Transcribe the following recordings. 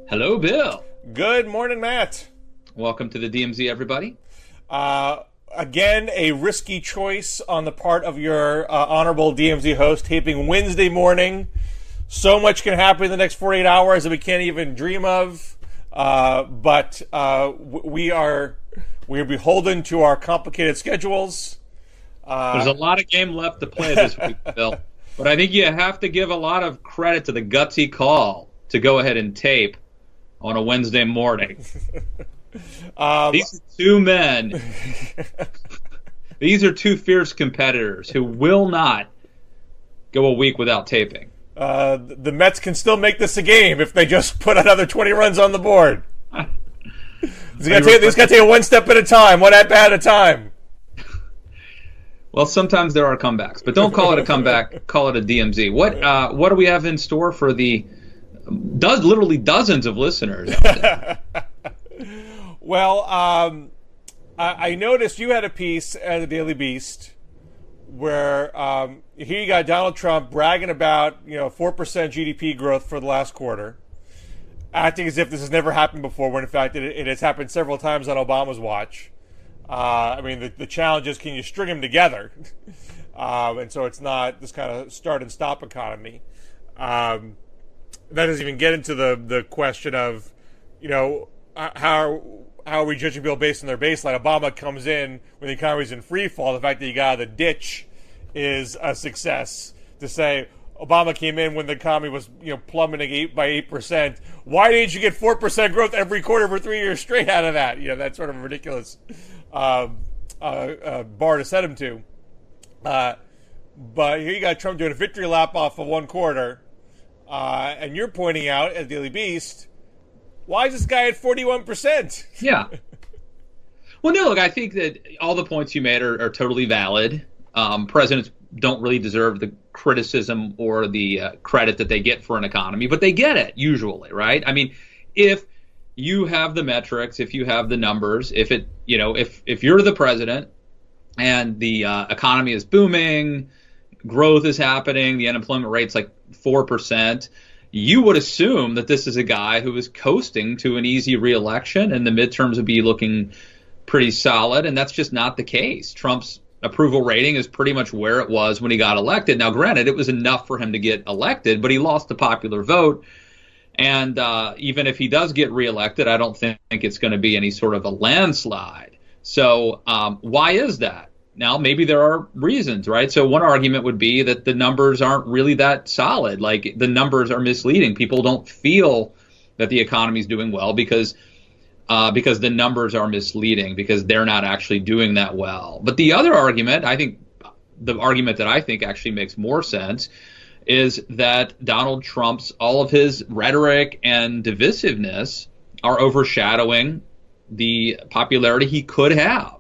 Hello, Bill. Good morning, Matt. Welcome to the DMZ, everybody. Again, a risky choice on the part of your honorable DMZ host, taping Wednesday morning. So much can happen in the next 48 hours that we can't even dream of. But we are beholden to our complicated schedules. There's a lot of game left to play this week, Bill. But I think you have to give a lot of credit to the gutsy call to go ahead and tape on a Wednesday morning. These are two men. These are two fierce competitors who will not go a week without taping. The Mets can still make this a game if they just put another 20 runs on the board. These got to take it one step at a time, one at bat at a time. Well, sometimes there are comebacks, but don't call it a comeback. Call it a DMZ. What do we have in store for the literally dozens of listeners out there? Well, I noticed you had a piece at the Daily Beast where here you got Donald Trump bragging about 4% GDP growth for the last quarter, acting as if this has never happened before, when in fact it has happened several times on Obama's watch. I mean, the challenge is, can you string them together? And so it's not this kind of start and stop economy. That doesn't even get into the question of, how are we judging people based on their baseline? Obama comes in when the economy's in free fall. The fact that you got out of the ditch is a success. To say Obama came in when the economy was plummeting by 8%. Why didn't you get 4% growth every quarter for 3 years straight out of that? That's sort of a ridiculous bar to set him to. But here you got Trump doing a victory lap off of one quarter. And you're pointing out at Daily Beast, why is this guy at 41%? Yeah. Well, no, look, I think that all the points you made are totally valid. Presidents don't really deserve the criticism or the credit that they get for an economy, but they get it usually, right? I mean, if you have the metrics, if you have the numbers, if you're the president and the economy is booming, growth is happening, the unemployment rate's like 4%, you would assume that this is a guy who is coasting to an easy re-election and the midterms would be looking pretty solid, and that's just not the case. Trump's approval rating is pretty much where it was when he got elected. Now, granted, it was enough for him to get elected, but he lost the popular vote. And even if he does get reelected, I don't think it's going to be any sort of a landslide. So why is that? Now, maybe there are reasons, right? So one argument would be that the numbers aren't really that solid. Like, the numbers are misleading. People don't feel that the economy is doing well because the numbers are misleading, because they're not actually doing that well. But the other argument, the argument that I think actually makes more sense, is that Donald Trump's, all of his rhetoric and divisiveness are overshadowing the popularity he could have.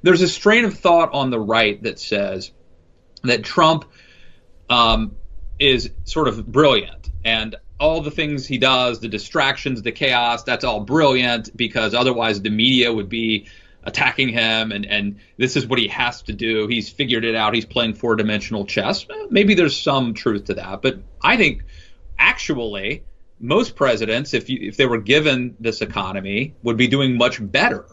There's a strain of thought on the right that says that Trump is sort of brilliant, and all the things he does, the distractions, the chaos, that's all brilliant, because otherwise the media would be attacking him, and this is what he has to do. He's figured it out. He's playing four-dimensional chess. Maybe there's some truth to that, but I think actually most presidents, if they were given this economy, would be doing much better.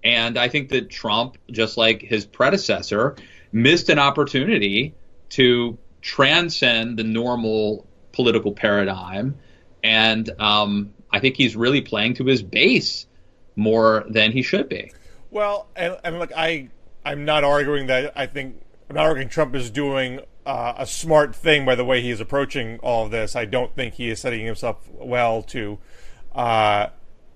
And I think that Trump, just like his predecessor, missed an opportunity to transcend the normal political paradigm. And I think he's really playing to his base more than he should be. Well, and look, I'm not arguing that. I'm not arguing Trump is doing a smart thing by the way he is approaching all of this. I don't think he is setting himself well to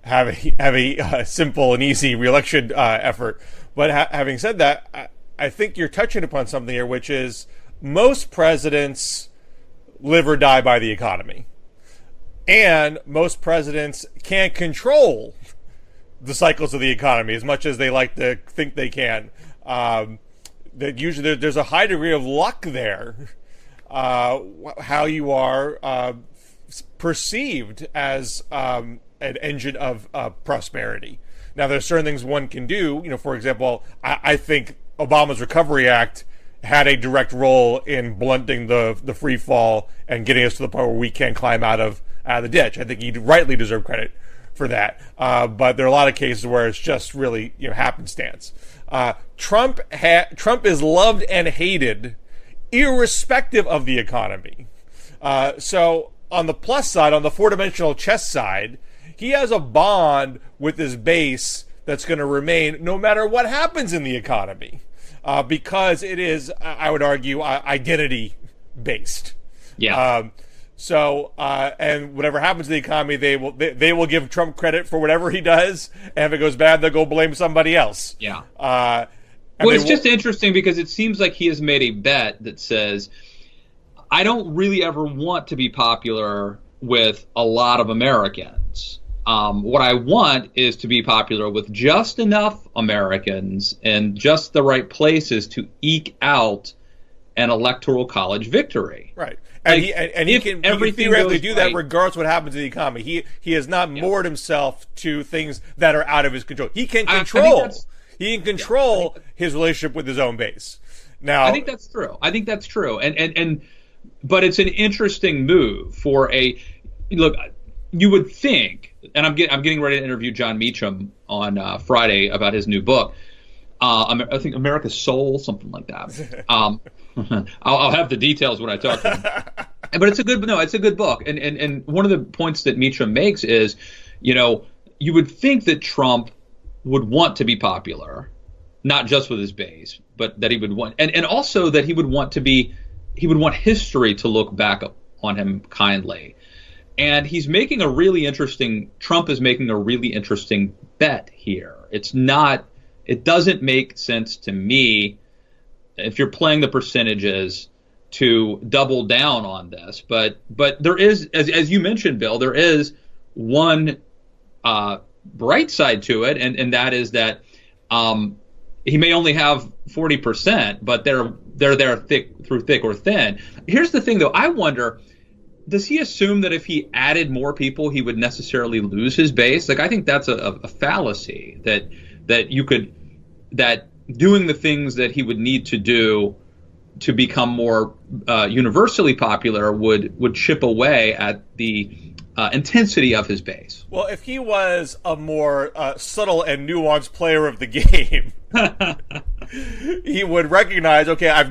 have a simple and easy reelection effort. But having said that, I think you're touching upon something here, which is most presidents live or die by the economy. And most presidents can't control the cycles of the economy as much as they like to think they can. That usually there's a high degree of luck there, how you are perceived as an engine of prosperity. Now, there's certain things one can do. For example, I think Obama's Recovery Act had a direct role in blunting the free fall and getting us to the point where we can climb out of the ditch. I think he rightly deserved credit for that. But there are a lot of cases where it's just really happenstance. Trump is loved and hated irrespective of the economy. So on the plus side, on the four-dimensional chess side, he has a bond with his base that's going to remain no matter what happens in the economy, because it is, I would argue, identity-based. Yeah. And whatever happens to the economy, they will give Trump credit for whatever he does, and if it goes bad, they'll go blame somebody else. Yeah. Well, it's just interesting because it seems like he has made a bet that says, I don't really ever want to be popular with a lot of Americans. What I want is to be popular with just enough Americans and just the right places to eke out an electoral college victory. Right. And he can theoretically do that regardless of what happens to the economy. He has not moored himself to things that are out of his control. He can control. He can control his relationship with his own base. Now, I think that's true. But it's an interesting move for look. You would think, and I'm getting ready to interview John Meacham on Friday about his new book. I think America's Soul, something like that. I'll have the details when I talk to him. But it's a good book. And one of the points that Meacham makes is, you would think that Trump would want to be popular, not just with his base, but that he would want, and also that he would want history to look back on him kindly. And Trump is making a really interesting bet here. It doesn't make sense to me, if you're playing the percentages, to double down on this. But there is, as you mentioned, Bill, there is one bright side to it, and that is that he may only have 40%, but they're there through thick or thin. Here's the thing, though. I wonder, does he assume that if he added more people, he would necessarily lose his base? Like, I think that's a fallacy, that doing the things that he would need to do to become more universally popular would chip away at the intensity of his base. Well, if he was a more subtle and nuanced player of the game, he would recognize, okay, I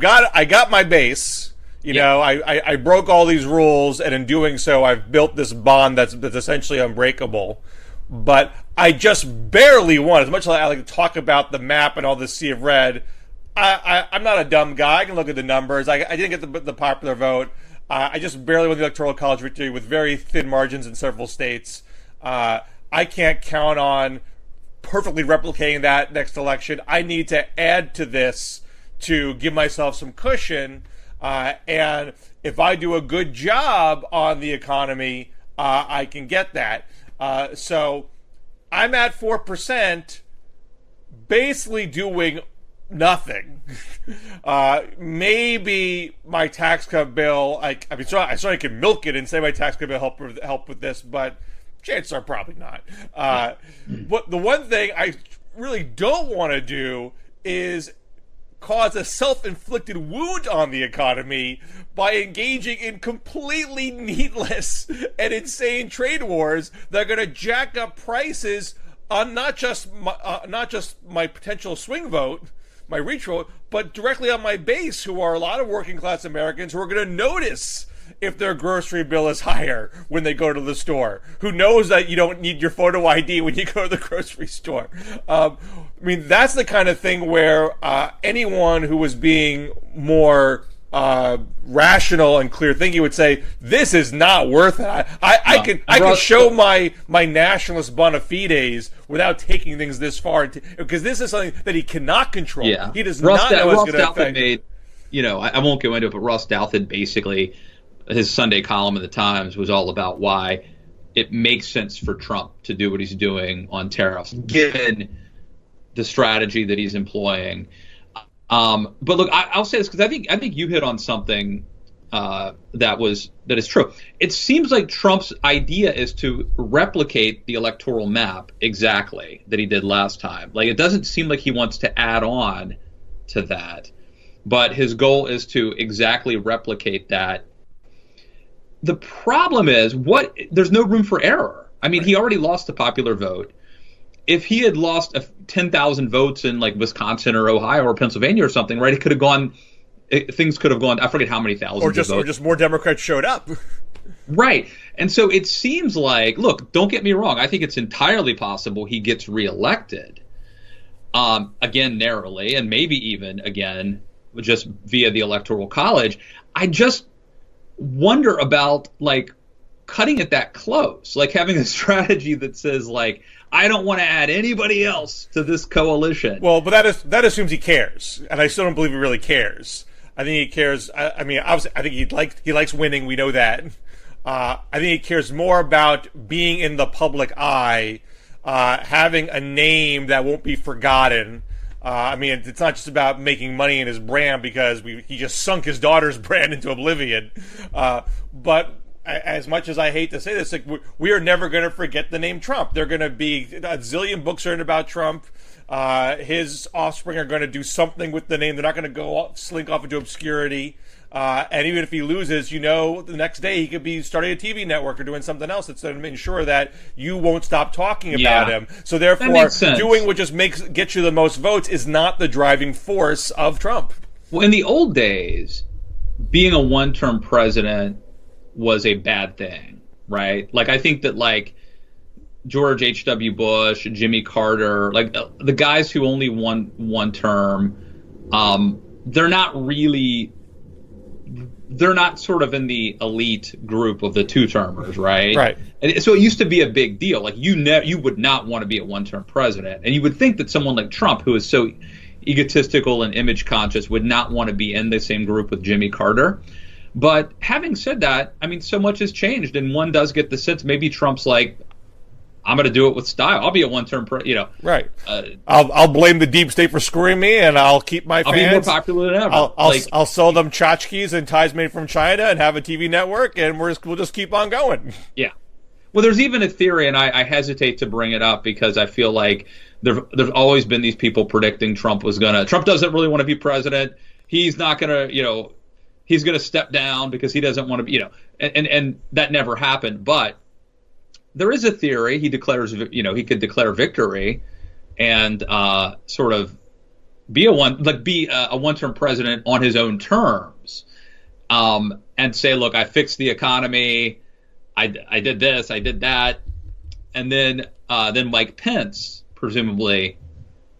got my base. I broke all these rules, and in doing so, I've built this bond that's essentially unbreakable. But I just barely won. As much as I like to talk about the map and all this sea of red, I'm not a dumb guy. I can look at the numbers. I didn't get the popular vote. I just barely won the electoral college victory with very thin margins in several states. I can't count on perfectly replicating that next election. I need to add to this to give myself some cushion. And if I do a good job on the economy, I can get that. So I'm at 4%, basically doing nothing. Maybe my tax cut bill, I certainly can milk it and say my tax cut bill help with this, but chances are probably not. But the one thing I really don't want to do is cause a self-inflicted wound on the economy by engaging in completely needless and insane trade wars that are going to jack up prices on not just my potential swing vote, my reach vote, but directly on my base, who are a lot of working class Americans who are going to notice if their grocery bill is higher when they go to the store, who knows that you don't need your photo ID when you go to the grocery store. That's the kind of thing where anyone who was being more rational and clear thinking would say, this is not worth it. I can show my nationalist bona fides without taking things this far, because this is something that he cannot control. Yeah. He does not know what's going to affect. I won't go into it, but Ross Douthat basically, his Sunday column in the Times was all about why it makes sense for Trump to do what he's doing on tariffs, given the strategy that he's employing. But look, I'll say this because I think you hit on something that is true. It seems like Trump's idea is to replicate the electoral map exactly that he did last time. Like, it doesn't seem like he wants to add on to that. but his goal is to exactly replicate that. The problem is there's no room for error. I mean, he already lost the popular vote. If he had lost 10,000 votes in like Wisconsin or Ohio or Pennsylvania or something, right, things could have gone, I forget how many thousands or just more Democrats showed up. Right. And so it seems like, look, don't get me wrong, I think it's entirely possible he gets reelected, again narrowly, and maybe even again just via the Electoral College. I just wonder about like cutting it that close, like having a strategy that says like, I don't want to add anybody else to this coalition. Well, but that assumes he cares, and I still don't believe he really cares. I think he cares. I mean, obviously, I think he likes winning. We know that. I think he cares more about being in the public eye, having a name that won't be forgotten. I mean, it's not just about making money in his brand because he just sunk his daughter's brand into oblivion. But as much as I hate to say this, like we are never going to forget the name Trump. They're going to be a zillion books written about Trump. His offspring are going to do something with the name. They're not going to slink off into obscurity. And even if he loses, the next day he could be starting a TV network or doing something else that's going to ensure that you won't stop talking about him. So therefore, doing what just gets you the most votes is not the driving force of Trump. Well, in the old days, being a one-term president was a bad thing, right? Like I think that like George H.W. Bush, Jimmy Carter, like the guys who only won one term, they're not sort of in the elite group of the two-termers, right? Right. And so it used to be a big deal. Like you would not want to be a one-term president, and you would think that someone like Trump, who is so egotistical and image conscious, would not want to be in the same group with Jimmy Carter. But having said that, I mean, so much has changed, and one does get the sense maybe Trump's like, I'm going to do it with style. I'll be a one-term Right. I'll blame the deep state for screwing me, and I'll keep my fans. I'll be more popular than ever. I'll sell them tchotchkes and ties made from China and have a TV network, and we'll just keep on going. Yeah. Well, there's even a theory, and I hesitate to bring it up because I feel like there's always been these people predicting Trump doesn't really want to be president. He's not going to, he's going to step down because he doesn't want to be, and that never happened. But there is a theory he could declare victory and sort of be a one-term president on his own terms, and say, look, I fixed the economy, I did this, I did that, and then Mike Pence presumably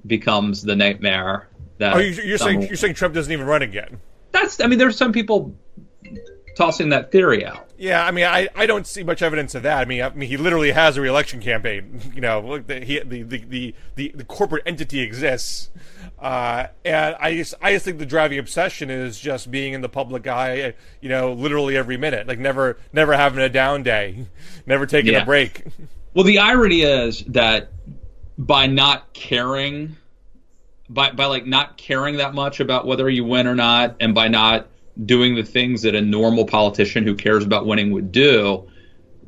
becomes the nightmare. That you're saying Trump doesn't even run again? There's some people tossing that theory out. Yeah, I mean, I don't see much evidence of that. I mean, he literally has a re-election campaign. The corporate entity exists, and I just think the driving obsession is just being in the public eye. Literally every minute, like never having a down day, never taking a break. Well, the irony is that by not caring, by not caring that much about whether you win or not, and by not doing the things that a normal politician who cares about winning would do,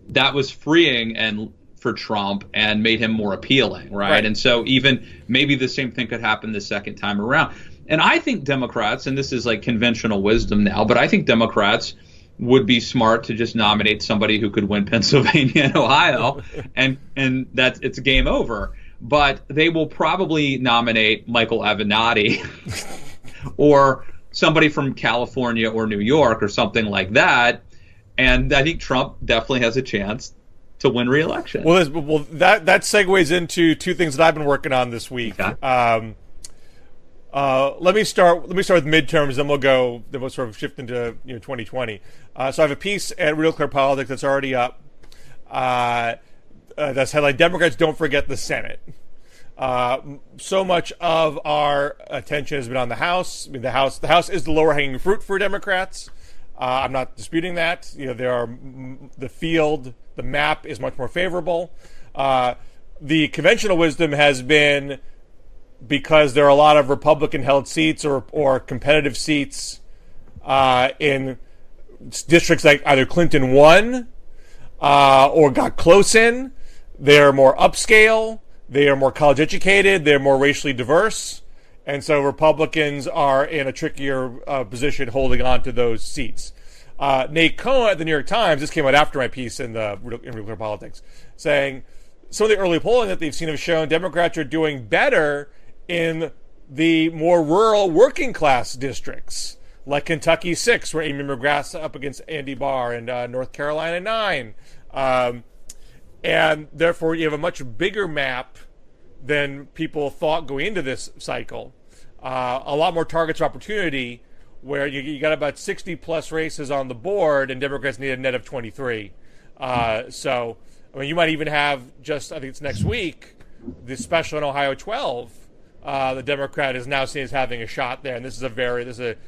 that was freeing for Trump and made him more appealing, right? And so even maybe the same thing could happen the second time around. And I think Democrats, and this is like conventional wisdom now, but I think Democrats would be smart to just nominate somebody who could win Pennsylvania and Ohio, and it's game over. But they will probably nominate Michael Avenatti or somebody from California or New York or something like that. And I think Trump definitely has a chance to win re-election. Well, that segues into two things that I've been working on this week. Okay. Let me start with midterms, then we'll sort of shift into 2020. So I have a piece at Real Clear Politics that's already up. That's headline: Democrats don't forget the Senate. So much of our attention has been on the House. I mean, the House is the lower hanging fruit for Democrats. I'm not disputing that. The map is much more favorable. The conventional wisdom has been, because there are a lot of Republican-held seats or competitive seats in districts that either Clinton won or got close in, they're more upscale. They are more college educated. They're more racially diverse. And so Republicans are in a trickier position holding on to those seats. Nate Cohn at the New York Times, this came out after my piece in Real Clear Politics, saying some of the early polling that they've seen have shown Democrats are doing better in the more rural working class districts, like Kentucky 6, where Amy McGrath's up against Andy Barr, and North Carolina 9. And therefore, you have a much bigger map than people thought going into this cycle. A lot more targets of opportunity, where you got about 60 plus races on the board, and Democrats need a net of 23. So, I mean, you might even have just, I think it's next week, the special in Ohio 12. The Democrat is now seen as having a shot there, and this is the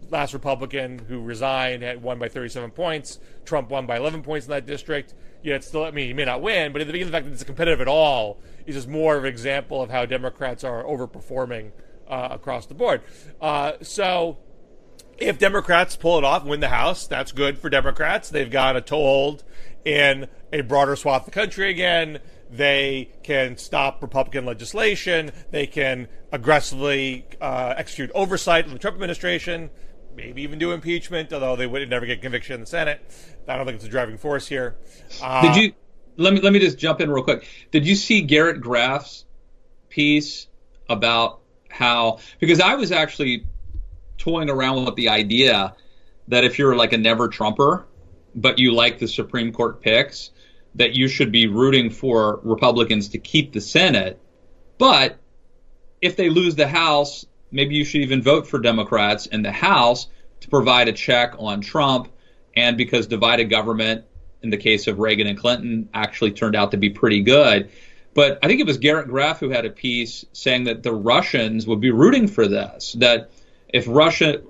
last Republican who resigned had won by 37 points. Trump won by 11 points in that district. Yeah, it's still, I mean, he may not win, but the fact that it's competitive at all is just more of an example of how Democrats are overperforming across the board. So if Democrats pull it off and win the House, that's good for Democrats. They've got a toehold in a broader swath of the country again. They can stop Republican legislation. They can aggressively execute oversight of the Trump administration, maybe even do impeachment, although they would never get conviction in the Senate. I don't think it's a driving force here. Let me just jump in real quick. Did you see Garrett Graff's piece about how, because I was actually toying around with the idea that if you're like a never-Trumper, but you like the Supreme Court picks, that you should be rooting for Republicans to keep the Senate. But if they lose the House, maybe you should even vote for Democrats in the House to provide a check on Trump. And because divided government, in the case of Reagan and Clinton, actually turned out to be pretty good. But I think it was Garrett Graff who had a piece saying that the Russians would be rooting for this, that if Russia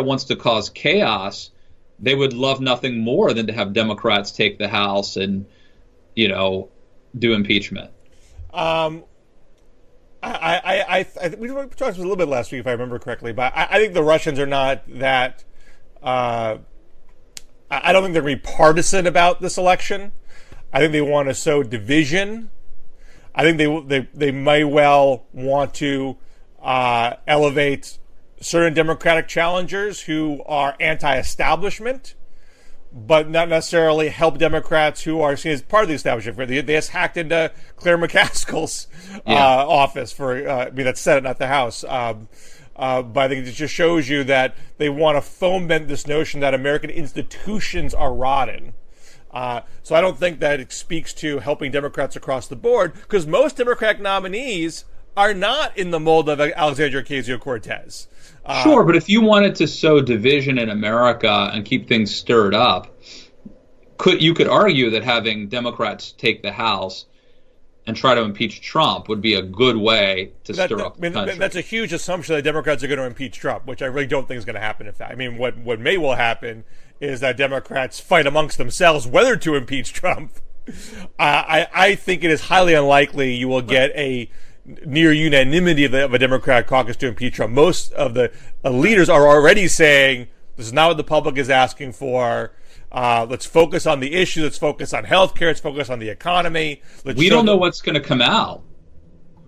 wants to cause chaos, they would love nothing more than to have Democrats take the House and, do impeachment. We talked a little bit last week, if I remember correctly, but I think the Russians are not that. I don't think they're going to be partisan about this election. I think they want to sow division. I think they may well want to elevate certain Democratic challengers who are anti-establishment, but not necessarily help Democrats who are seen as part of the establishment. They just hacked into Claire McCaskill's office for, that's Senate, not the House. But I think it just shows you that they want to foment this notion that American institutions are rotten. So I don't think that it speaks to helping Democrats across the board, because most Democratic nominees are not in the mold of Alexandria Ocasio-Cortez. Sure, but if you wanted to sow division in America and keep things stirred up, you could argue that having Democrats take the House and try to impeach Trump would be a good way to stir up the country. That's a huge assumption that Democrats are going to impeach Trump, which I really don't think is going to happen. In fact, I mean, what may well happen is that Democrats fight amongst themselves whether to impeach Trump. I think it is highly unlikely you will get a near unanimity of a Democratic caucus to impeach Trump. Most of the leaders are already saying this is not what the public is asking for. Let's focus on the issue. Let's focus on healthcare. Let's focus on the economy. We don't know what's going to come out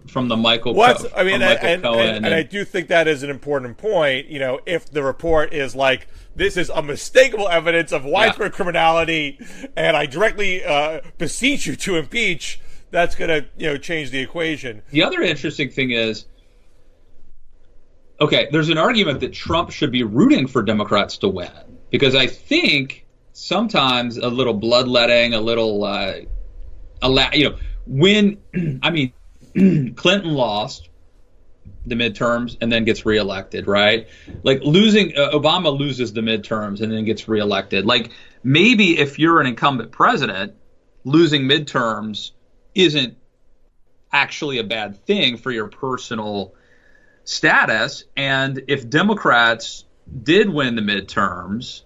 from the Michael Cohen. And I do think that is an important point. If the report is like, this is unmistakable evidence of widespread criminality, and I directly beseech you to impeach, that's going to change the equation. The other interesting thing is, there's an argument that Trump should be rooting for Democrats to win, because I think sometimes a little bloodletting, a little, when, Clinton lost the midterms and then gets reelected, right? Like Obama loses the midterms and then gets reelected. Like, maybe if you're an incumbent president, losing midterms isn't actually a bad thing for your personal status. And if Democrats did win the midterms,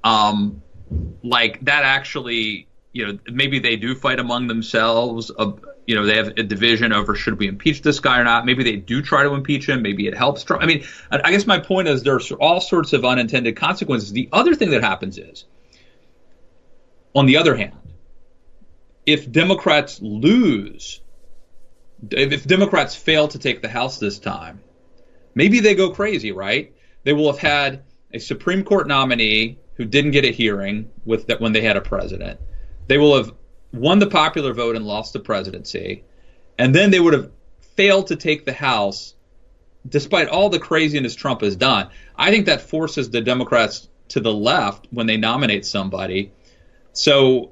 that actually, maybe they do fight among themselves. They have a division over should we impeach this guy or not. Maybe they do try to impeach him. Maybe it helps Trump. I guess my point is there's all sorts of unintended consequences. The other thing that happens is, on the other hand, if Democrats lose if Democrats fail to take the House this time, maybe they go crazy, right? They will have had a Supreme Court nominee who didn't get a hearing with that when they had a president. They will have won the popular vote and lost the presidency, and then they would have failed to take the House despite all the craziness Trump has done. I think that forces the Democrats to the left when they nominate somebody. So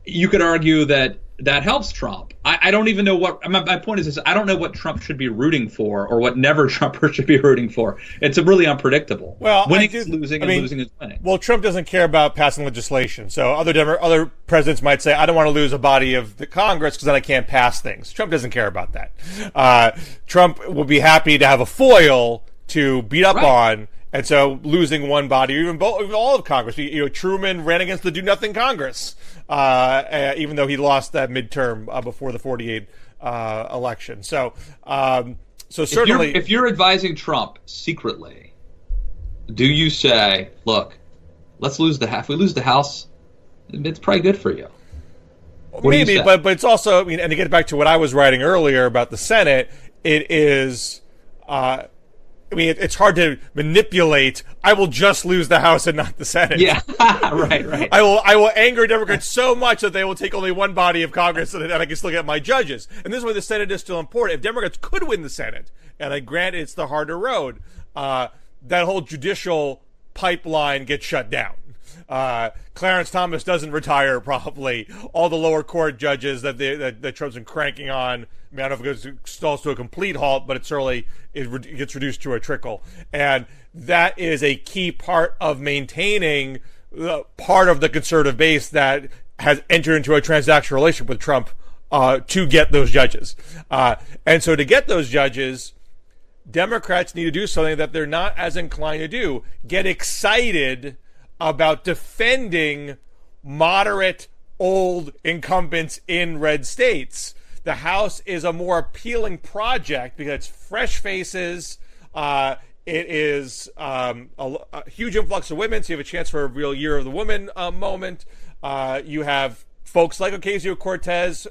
you could argue that that helps Trump. I don't even know what my point is. I don't know what Trump should be rooting for or what NeverTrumper should be rooting for. It's really unpredictable. Well, winning is losing and losing is winning. Well, Trump doesn't care about passing legislation. So other presidents might say, I don't want to lose a body of the Congress because then I can't pass things. Trump doesn't care about that. Trump will be happy to have a foil to beat up on. And so losing one body, or even all of Congress, Truman ran against the do-nothing Congress, even though he lost that midterm before the 48 election. So certainly, if you're advising Trump secretly, do you say, "Look, let's lose the House. If we lose the House, it's probably good for you"? Maybe, but it's also, and to get back to what I was writing earlier about the Senate, it is. It's hard to manipulate. I will just lose the House and not the Senate. Yeah, right. I will anger Democrats so much that they will take only one body of Congress and I can still get my judges. And this is why the Senate is still important. If Democrats could win the Senate, and I grant it's the harder road, that whole judicial pipeline gets shut down. Clarence Thomas doesn't retire probably. All the lower court judges that Trump's been cranking on, I don't know if it stalls to a complete halt, but it gets reduced to a trickle. And that is a key part of maintaining part of the conservative base that has entered into a transactional relationship with Trump to get those judges. And so to get those judges, Democrats need to do something that they're not as inclined to do. Get excited about defending moderate old incumbents in red states. The House is a more appealing project because it's fresh faces. It is a huge influx of women, so you have a chance for a real Year of the Woman moment. You have folks like Ocasio-Cortez,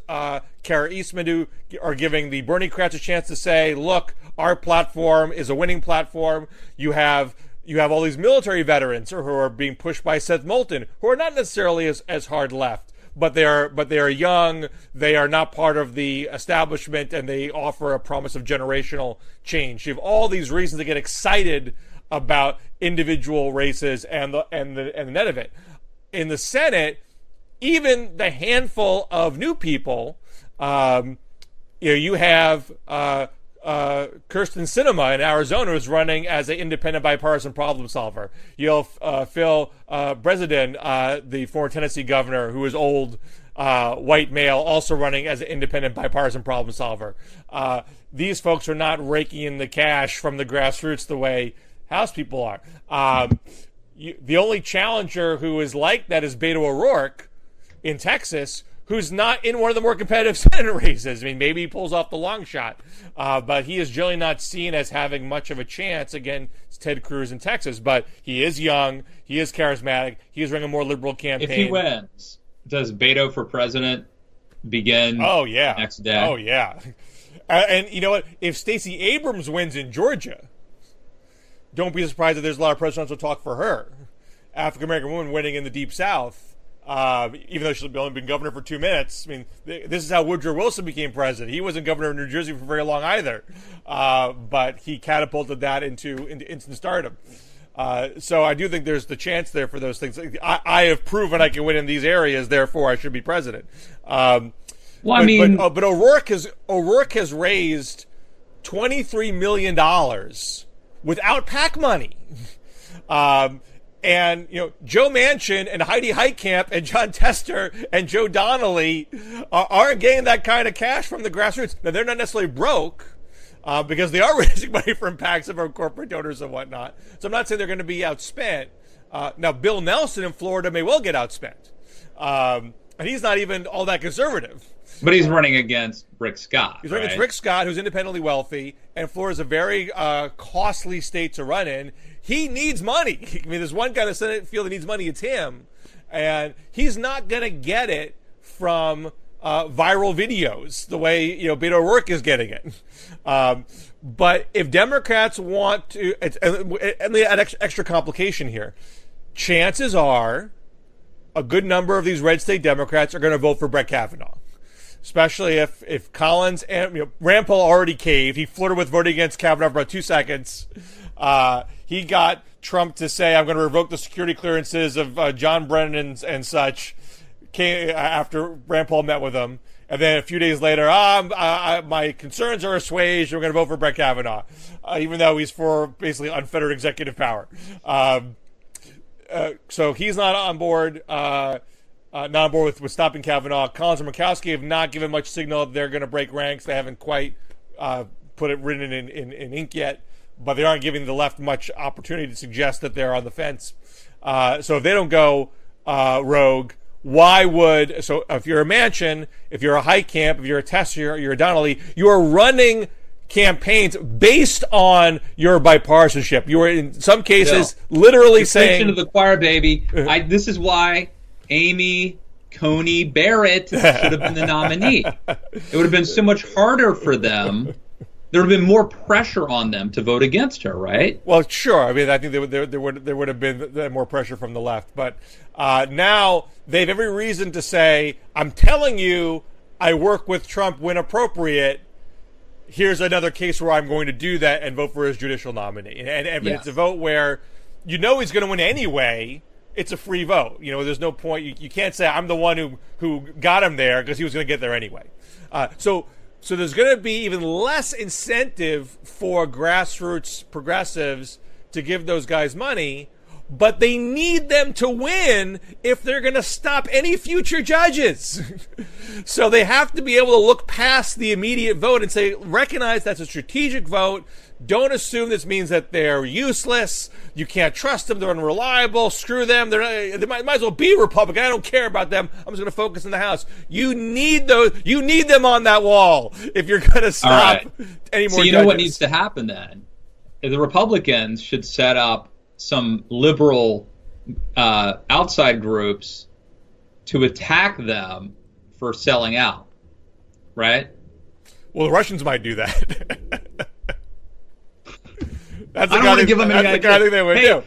Kara Eastman, who are giving the Bernie crowds a chance to say, look, our platform is a winning platform. You have all these military veterans who are being pushed by Seth Moulton, who are not necessarily as hard left, but they are young. They are not part of the establishment, and they offer a promise of generational change. You have all these reasons to get excited about individual races and the net of it. In the Senate, even the handful of new people, you have Kirsten Sinema in Arizona, who's running as an independent bipartisan problem solver. You'll Phil Bredesen, the former Tennessee governor, who is old, white male, also running as an independent bipartisan problem solver. These folks are not raking in the cash from the grassroots the way House people are. The only challenger who is like that is Beto O'Rourke in Texas, who's not in one of the more competitive Senate races. Maybe he pulls off the long shot, but he is generally not seen as having much of a chance against Ted Cruz in Texas. But he is young, he is charismatic, he is running a more liberal campaign. If he wins, does Beto for president begin next day? Oh, yeah. And you know what? If Stacey Abrams wins in Georgia, don't be surprised that there's a lot of presidential talk for her. African-American woman winning in the Deep South. Even though she's only been governor for 2 minutes. This is how Woodrow Wilson became president. He wasn't governor of New Jersey for very long either, but he catapulted that into instant stardom. So I do think there's the chance there for those things. I have proven I can win in these areas, therefore I should be president. But O'Rourke has raised $23 million without PAC money. And, Joe Manchin and Heidi Heitkamp and John Tester and Joe Donnelly aren't getting that kind of cash from the grassroots. Now, they're not necessarily broke because they are raising money from PACs and from corporate donors and whatnot. So I'm not saying they're going to be outspent. Now, Bill Nelson in Florida may well get outspent. And he's not even all that conservative. But he's running against Rick Scott. He's running against Rick Scott, who's independently wealthy, and Florida's a very costly state to run in. He needs money. There's one guy in the Senate field that needs money. It's him. And he's not going to get it from viral videos the way Beto O'Rourke is getting it. But if Democrats want to, and they add extra complication here, chances are a good number of these red state Democrats are going to vote for Brett Kavanaugh. Especially if Collins and Rand Paul already caved. He flirted with voting against Kavanaugh for about 2 seconds. He got Trump to say, I'm going to revoke the security clearances of John Brennan and such, after Rand Paul met with him. And then a few days later, my concerns are assuaged. We're going to vote for Brett Kavanaugh, even though he's for basically unfettered executive power. So he's not on board. Not on board with stopping Kavanaugh. Collins and Murkowski have not given much signal that they're going to break ranks. They haven't quite put it written in ink yet, but they aren't giving the left much opportunity to suggest that they're on the fence. So if they don't go rogue, why would... So if you're a Manchin, if you're a Heitkamp, if you're a Tester, you're a Donnelly, you are running campaigns based on your bipartisanship. You are, in some cases, literally saying... to the choir, baby. This is why... Amy Coney Barrett should have been the nominee. It would have been so much harder for them. There would have been more pressure on them to vote against her, right? Well, sure. I mean, I think there would have been more pressure from the left. But now they have every reason to say, I'm telling you, I work with Trump when appropriate. Here's another case where I'm going to do that and vote for his judicial nominee. And it's a vote where he's going to win anyway. It's a free vote. There's no point. You can't say I'm the one who got him there because he was going to get there anyway. So there's going to be even less incentive for grassroots progressives to give those guys money, but they need them to win if they're going to stop any future judges. So they have to be able to look past the immediate vote and say, recognize that's a strategic vote. Don't assume this means that they're useless. You can't trust them. They're unreliable. Screw them. They might as well be Republican. I don't care about them. I'm just going to focus in the House. You need those. You need them on that wall if you're going to stop any more. So you know what needs to happen then? The Republicans should set up some liberal outside groups to attack them for selling out, right? Well, the Russians might do that. I don't want to give them any idea. That's the kind of thing they would do.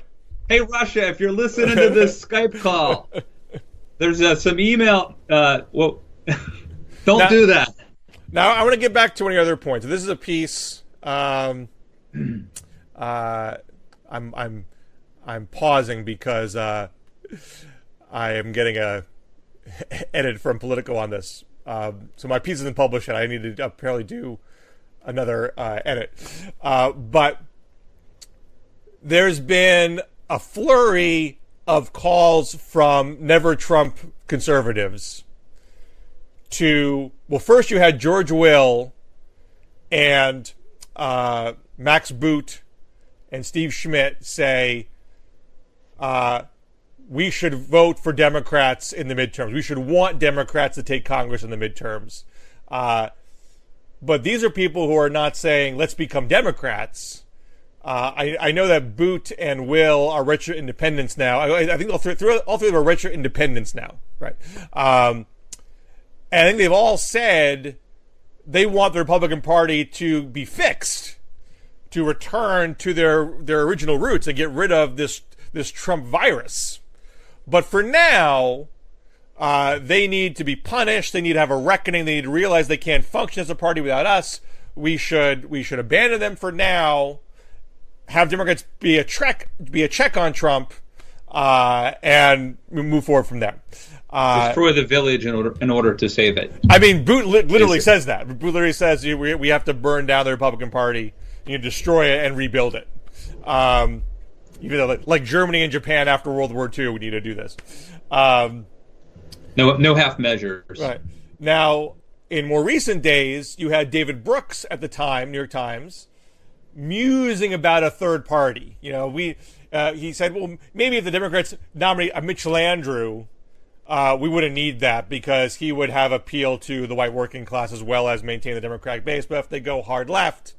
Hey, Russia, if you're listening to this Skype call, there's some email. Don't do that. Now, I want to get back to one of your other points. This is a piece. I'm pausing because I am getting a edit from Politico on this. So my piece isn't published yet. I need to apparently do another edit. But there's been a flurry of calls from NeverTrump conservatives to, well, first you had George Will and Max Boot and Steve Schmidt say we should vote for Democrats in the midterms. We should want Democrats to take Congress in the midterms. But these are people who are not saying, let's become Democrats. I know that Boot and Will are registered independents now. I think all three of them are registered independents now, right? And I think they've all said they want the Republican Party to be fixed, to return to their original roots and get rid of this Trump virus. But for now, they need to be punished. They need to have a reckoning. They need to realize they can't function as a party without us. We should abandon them for now. Have Democrats be a check on Trump, and move forward from there. Destroy the village in order to save it. I mean, Boot literally says that. Boot literally says we have to burn down the Republican Party. You destroy it and rebuild it. Even though, like Germany and Japan after World War II, we need to do this. No half measures. Right. Now, in more recent days, you had David Brooks at the time, New York Times, musing about a third party. He said, well, maybe if the Democrats nominate Mitch Landrieu, we wouldn't need that because he would have appeal to the white working class as well as maintain the Democratic base. But if they go hard left,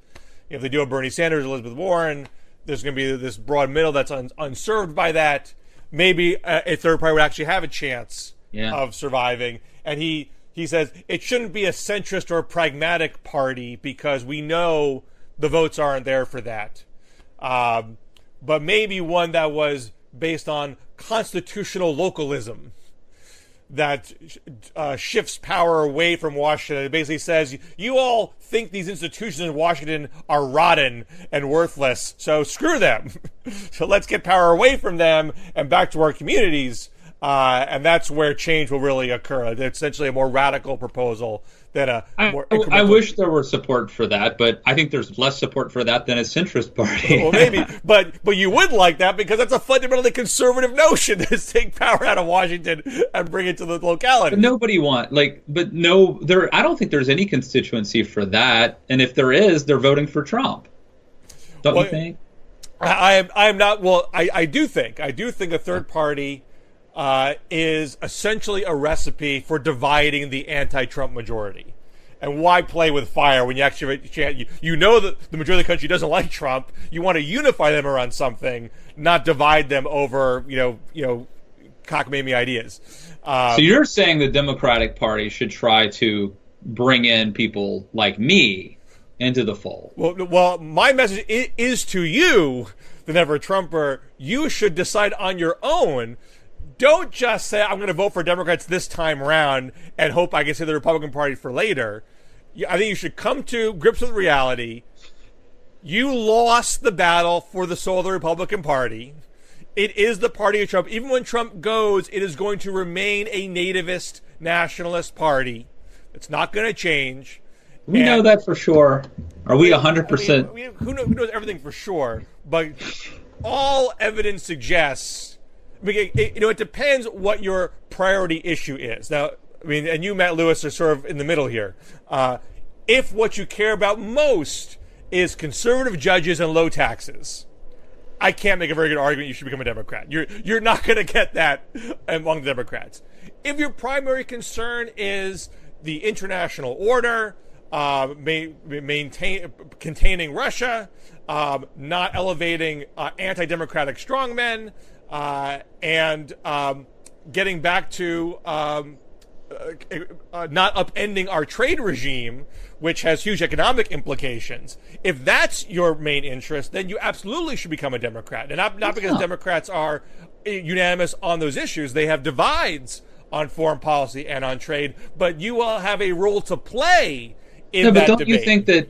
if they do a Bernie Sanders, Elizabeth Warren, there's going to be this broad middle that's unserved by that. Maybe a third party would actually have a chance of surviving. And he he says it shouldn't be a centrist or pragmatic party because we know the votes aren't there for that. But maybe one that was based on constitutional localism that shifts power away from Washington. It basically says, you all think these institutions in Washington are rotten and worthless, so screw them. So let's get power away from them and back to our communities. And that's where change will really occur. It's essentially a more radical proposal than a more incremental. I wish there were support for that, but I think there's less support for that than a centrist party. Well, maybe, but you would like that because that's a fundamentally conservative notion to take power out of Washington and bring it to the locality. But nobody I don't think there's any constituency for that. And if there is, they're voting for Trump. Don't you think? I'm not. Well, I do think a third party is essentially a recipe for dividing the anti-Trump majority. And why play with fire when you actually you know that the majority of the country doesn't like Trump? You want to unify them around something, not divide them over cockamamie ideas. So you're saying the Democratic Party should try to bring in people like me into the fold? Well, my message is to you, the NeverTrumper. You should decide on your own. Don't just say, I'm going to vote for Democrats this time around and hope I can say the Republican Party for later. I think you should come to grips with reality. You lost the battle for the soul of the Republican Party. It is the party of Trump. Even when Trump goes, it is going to remain a nativist, nationalist party. It's not going to change. We know that for sure. Are we 100%? Who knows everything for sure? But all evidence suggests... it depends what your priority issue is. Now, and you, Matt Lewis, are sort of in the middle here. If what you care about most is conservative judges and low taxes, I can't make a very good argument you should become a Democrat. You're not going to get that among the Democrats. If your primary concern is the international order, containing Russia, not elevating anti-democratic strongmen, and getting back to not upending our trade regime, which has huge economic implications. If that's your main interest, then you absolutely should become a Democrat. And not because Democrats are unanimous on those issues. They have divides on foreign policy and on trade, but you will have a role to play in that debate. But don't you think that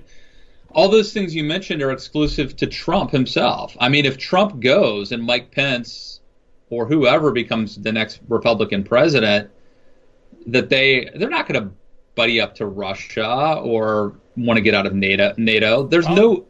all those things you mentioned are exclusive to Trump himself? I mean, if Trump goes and Mike Pence or whoever becomes the next Republican president, that they're not going to buddy up to Russia or want to get out of NATO. There's the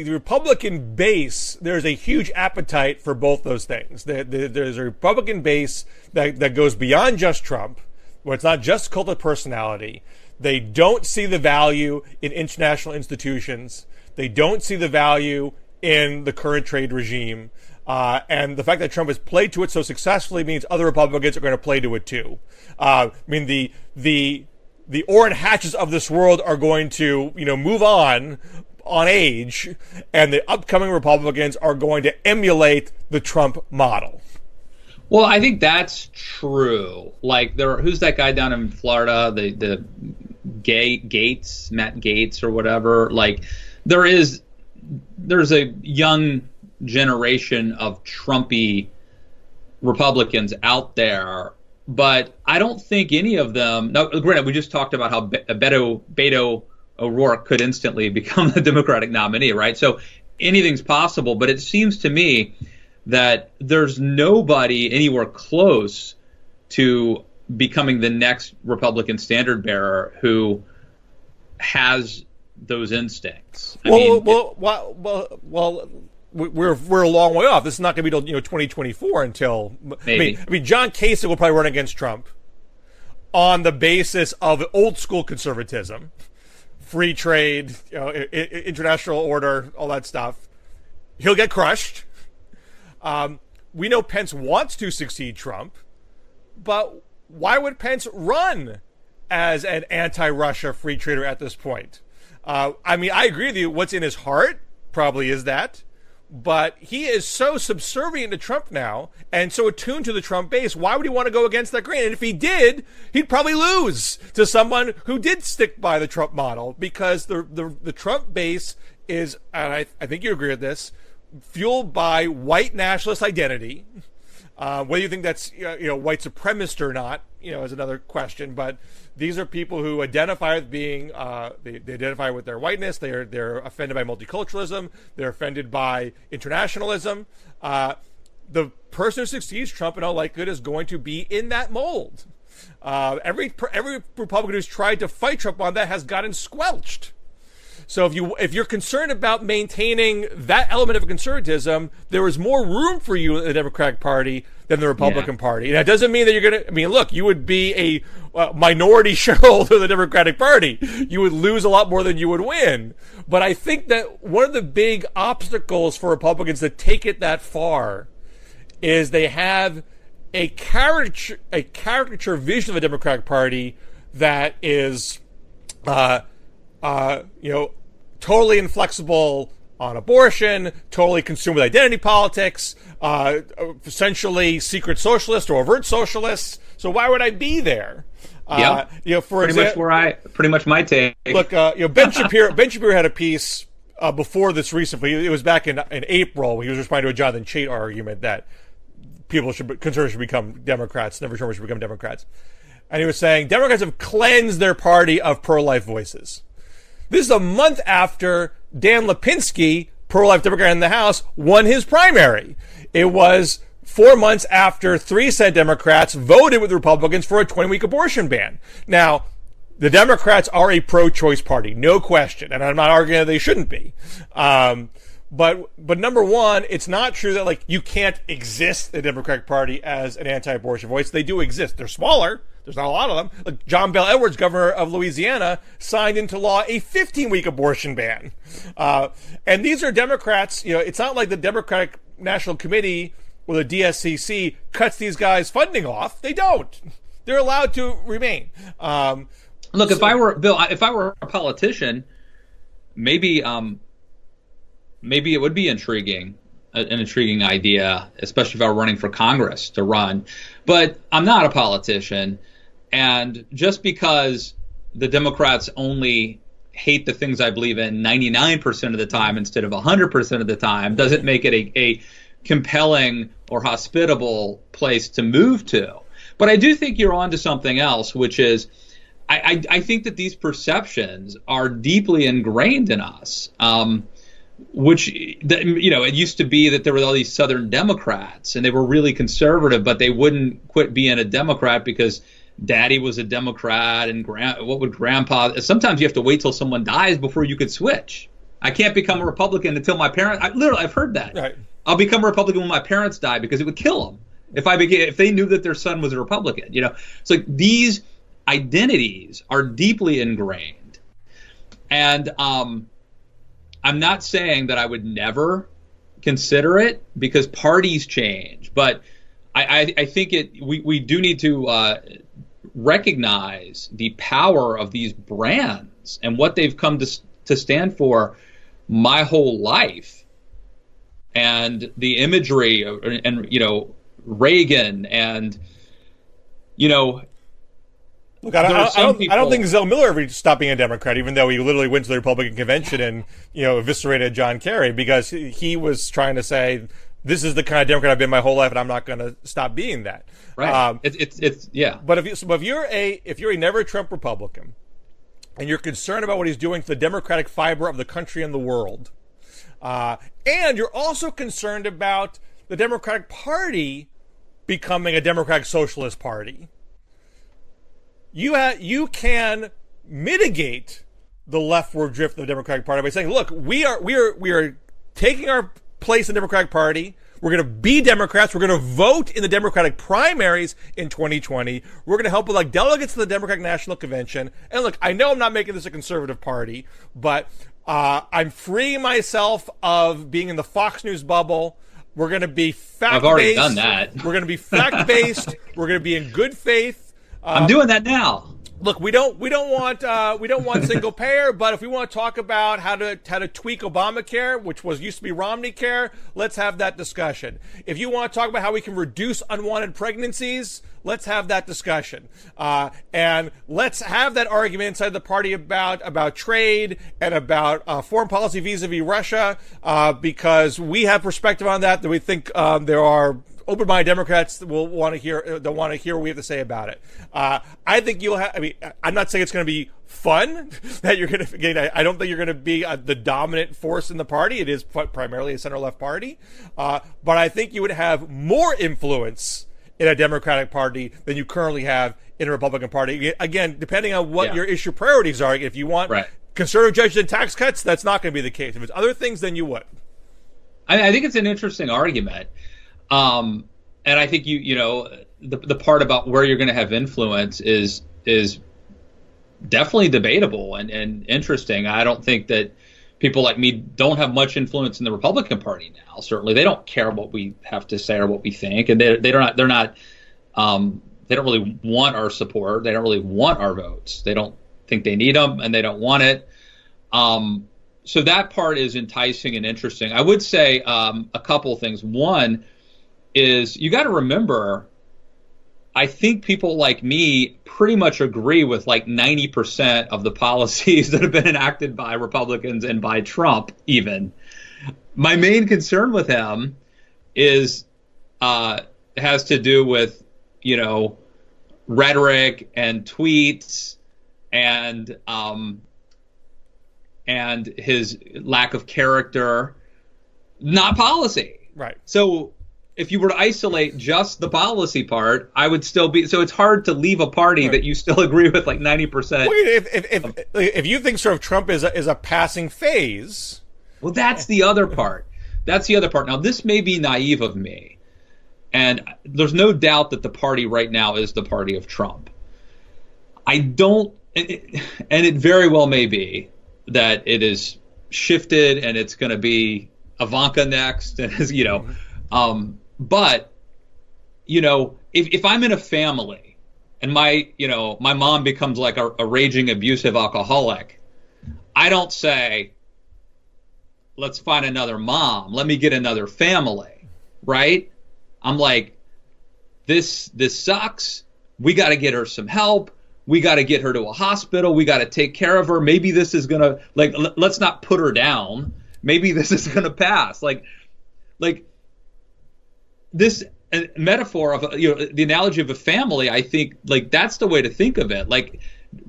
Republican base, there's a huge appetite for both those things. There's a Republican base that goes beyond just Trump, where it's not just cult of personality. They don't see the value in international institutions. They don't see the value in the current trade regime. And the fact that Trump has played to it so successfully means other Republicans are going to play to it too. The Orrin Hatches of this world are going to, move on age, and the upcoming Republicans are going to emulate the Trump model. Well, I think that's true. Like, who's that guy down in Florida? The Gates, Matt Gates or whatever. Like, there's a young generation of Trumpy Republicans out there, but I don't think any of them. Now, granted, we just talked about how Beto O'Rourke could instantly become the Democratic nominee, right? So anything's possible, but it seems to me that there's nobody anywhere close to becoming the next Republican standard bearer who has those instincts. We're a long way off. This is not going to be till 2024 until maybe. I mean, John Kasich will probably run against Trump on the basis of old school conservatism, free trade, international order, all that stuff. He'll get crushed. We know Pence wants to succeed Trump, but why would Pence run as an anti-Russia free trader at this point? I agree with you. What's in his heart probably is that. But he is so subservient to Trump now and so attuned to the Trump base. Why would he want to go against that grain? And if he did, he'd probably lose to someone who did stick by the Trump model, because the Trump base is, and I think you agree with this, fueled by white nationalist identity. Whether you think that's white supremacist or not, is another question. But these are people who identify with being they identify with their whiteness. They're offended by multiculturalism. They're offended by internationalism. The person who succeeds Trump in all likelihood is going to be in that mold. Every Republican who's tried to fight Trump on that has gotten squelched. So if you're concerned about maintaining that element of conservatism, there is more room for you in the Democratic Party than the Republican Party. And that doesn't mean that you're going to, look, you would be a minority shareholder of the Democratic Party. You would lose a lot more than you would win. But I think that one of the big obstacles for Republicans to take it that far is they have a caricature vision of the Democratic Party that is, totally inflexible on abortion, totally consumed with identity politics, essentially secret socialists or overt socialists. So why would I be there? For pretty much my take. Look, Ben Shapiro had a piece before this recently. It was back in April when he was responding to a Jonathan Chait argument that conservatives should become Democrats, NeverTrump should become Democrats. And he was saying Democrats have cleansed their party of pro-life voices. This is a month after Dan Lipinski, pro-life Democrat in the House, won his primary. It was 4 months after 3 Senate Democrats voted with Republicans for a 20-week abortion ban. Now, the Democrats are a pro-choice party, no question, and I'm not arguing that they shouldn't be. But number one, it's not true that you can't exist in the Democratic Party as an anti-abortion voice. They do exist. They're smaller. There's not a lot of them. Like John Bel Edwards, governor of Louisiana, signed into law a 15-week abortion ban. And these are Democrats. It's not like the Democratic National Committee or the DSCC cuts these guys' funding off. They don't. They're allowed to remain. Look, if I were a politician, maybe it would be an intriguing idea, especially if I were running for Congress to run. But I'm not a politician. And just because the Democrats only hate the things I believe in 99% of the time instead of 100% of the time doesn't make it a compelling or hospitable place to move to. But I do think you're onto something else, which is I think that these perceptions are deeply ingrained in us. It used to be that there were all these Southern Democrats and they were really conservative, but they wouldn't quit being a Democrat because Daddy was a Democrat and what would Grandpa? Sometimes you have to wait till someone dies before you could switch. I can't become a Republican until my parents. I've heard that. Right. I'll become a Republican when my parents die because it would kill them if they knew that their son was a Republican. It's like these identities are deeply ingrained, and I'm not saying that I would never consider it because parties change, but I think we do need to recognize the power of these brands and what they've come to stand for my whole life, and the imagery and Reagan and Look, I don't think Zell Miller ever stopped being a Democrat, even though he literally went to the Republican convention and eviscerated John Kerry, because he was trying to say, this is the kind of Democrat I've been my whole life, and I'm not going to stop being that. Right. It's yeah. But if you're a never-Trump Republican, and you're concerned about what he's doing to the democratic fiber of the country and the world, and you're also concerned about the Democratic Party becoming a democratic socialist party, you can mitigate the leftward drift of the Democratic Party by saying, look, we are taking our place in the Democratic Party. We're going to be Democrats. We're going to vote in the Democratic primaries in 2020. We're going to help elect delegates to the Democratic National Convention. And look, I know I'm not making this a conservative party, but I'm freeing myself of being in the Fox News bubble. We're going to be fact-based. I've already done that. We're going to be fact-based. We're going to be in good faith. I'm doing that now. Look, we don't want single payer, but if we want to talk about how to tweak Obamacare, which used to be Romney Care, let's have that discussion. If you want to talk about how we can reduce unwanted pregnancies, let's have that discussion. And let's have that argument inside the party about trade and about foreign policy vis-a-vis Russia, because we have perspective on that we think there are open-minded Democrats that will want to hear what we have to say about it. I think you'll have. I mean, I'm not saying it's going to be fun. That you're going to. Again, I don't think you're going to be the dominant force in the party. It is primarily a center-left party, but I think you would have more influence in a Democratic Party than you currently have in a Republican Party. Again, depending on what your issue priorities are. If you want conservative judges and tax cuts, that's not going to be the case. If it's other things, then you would. I think it's an interesting argument. And I think the part about where you're going to have influence is definitely debatable and interesting. I don't think that people like me don't have much influence in the Republican Party now. Certainly, they don't care what we have to say or what we think, and they don't really want our support. They don't really want our votes. They don't think they need them, and they don't want it. So that part is enticing and interesting. I would say a couple of things. One is you got to remember, I think people like me pretty much agree with like 90% of the policies that have been enacted by Republicans and by Trump even. My main concern with him has to do with, rhetoric and tweets and his lack of character, not policy. Right. So if you were to isolate just the policy part, I would still be. So it's hard to leave a party that you still agree with like 90%. If you think sort of Trump is a passing phase. Well, that's the other part. That's the other part. Now, this may be naive of me, and there's no doubt that the party right now is the party of Trump. I don't, and it very well may be that it is shifted and it's going to be Ivanka next, and but if I'm in a family and my mom becomes like a raging abusive alcoholic, I don't say, let's find another mom. Let me get another family, right? I'm like, this sucks. We got to get her some help. We got to get her to a hospital. We got to take care of her. Maybe this is going to, let's not put her down. Maybe this is going to pass. Like this metaphor of, the analogy of a family, I think, that's the way to think of it.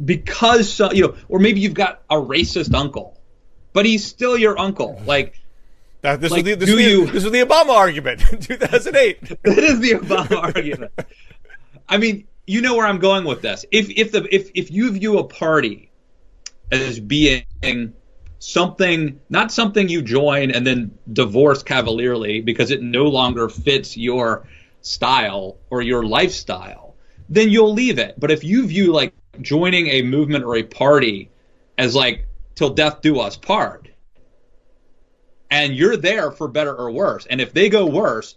Because, or maybe you've got a racist uncle, but he's still your uncle. This was the Obama argument in 2008. That is the Obama argument. I mean, you know where I'm going with this. If you view a party as being something, not something you join and then divorce cavalierly because it no longer fits your style or your lifestyle, then you'll leave it. But if you view joining a movement or a party as till death do us part, and you're there for better or worse, and if they go worse,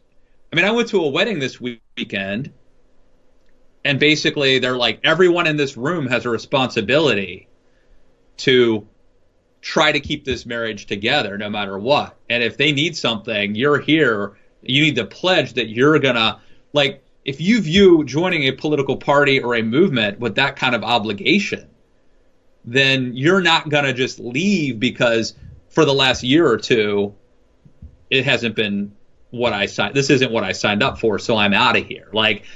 I went to a wedding this weekend, and basically they're like, everyone in this room has a responsibility to try to keep this marriage together no matter what. And if they need something, you're here. You need to pledge that you're going to, if you view joining a political party or a movement with that kind of obligation, then you're not going to just leave because for the last year or two, it hasn't been what I signed. This isn't what I signed up for, so I'm out of here.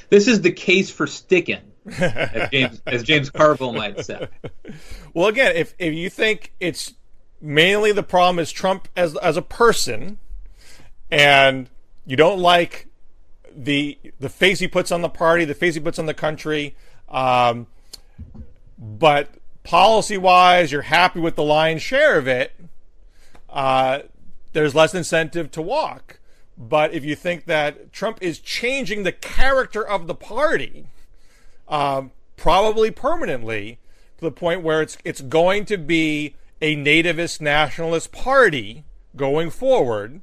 This is the case for sticking, as James Carville might say. Well, again, if you think it's mainly the problem is Trump as a person, and you don't like the face he puts on the party, the face he puts on the country, but policy-wise, you're happy with the lion's share of it, there's less incentive to walk. But if you think that Trump is changing the character of the party, probably permanently, to the point where it's going to be a nativist nationalist party going forward,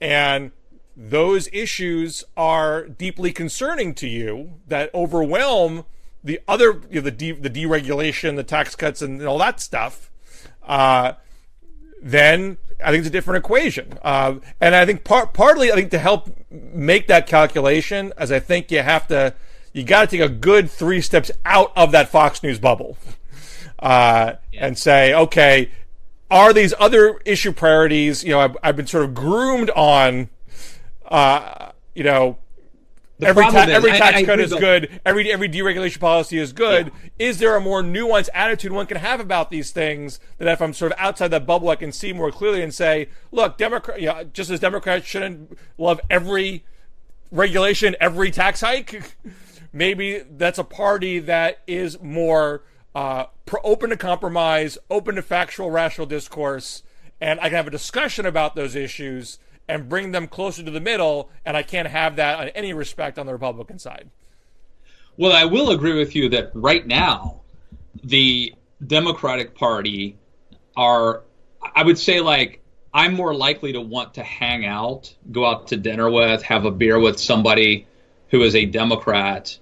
and those issues are deeply concerning to you that overwhelm the other, the deregulation, the tax cuts, and all that stuff, then I think it's a different equation. And I think partly, I think to help make that calculation, as I think you got to take a good 3 steps out of that Fox News bubble, and say, okay, are these other issue priorities? I've been sort of groomed on, every tax cut is good. Every deregulation policy is good. Yeah. Is there a more nuanced attitude one can have about these things that if I'm sort of outside that bubble, I can see more clearly and say, look, just as Democrats shouldn't love every regulation, every tax hike, maybe that's a party that is more open to compromise, open to factual, rational discourse, and I can have a discussion about those issues and bring them closer to the middle, and I can't have that in any respect on the Republican side. Well, I will agree with you that right now, the Democratic Party I would say, like, I'm more likely to want to hang out, go out to dinner with, have a beer with somebody who is a Democrat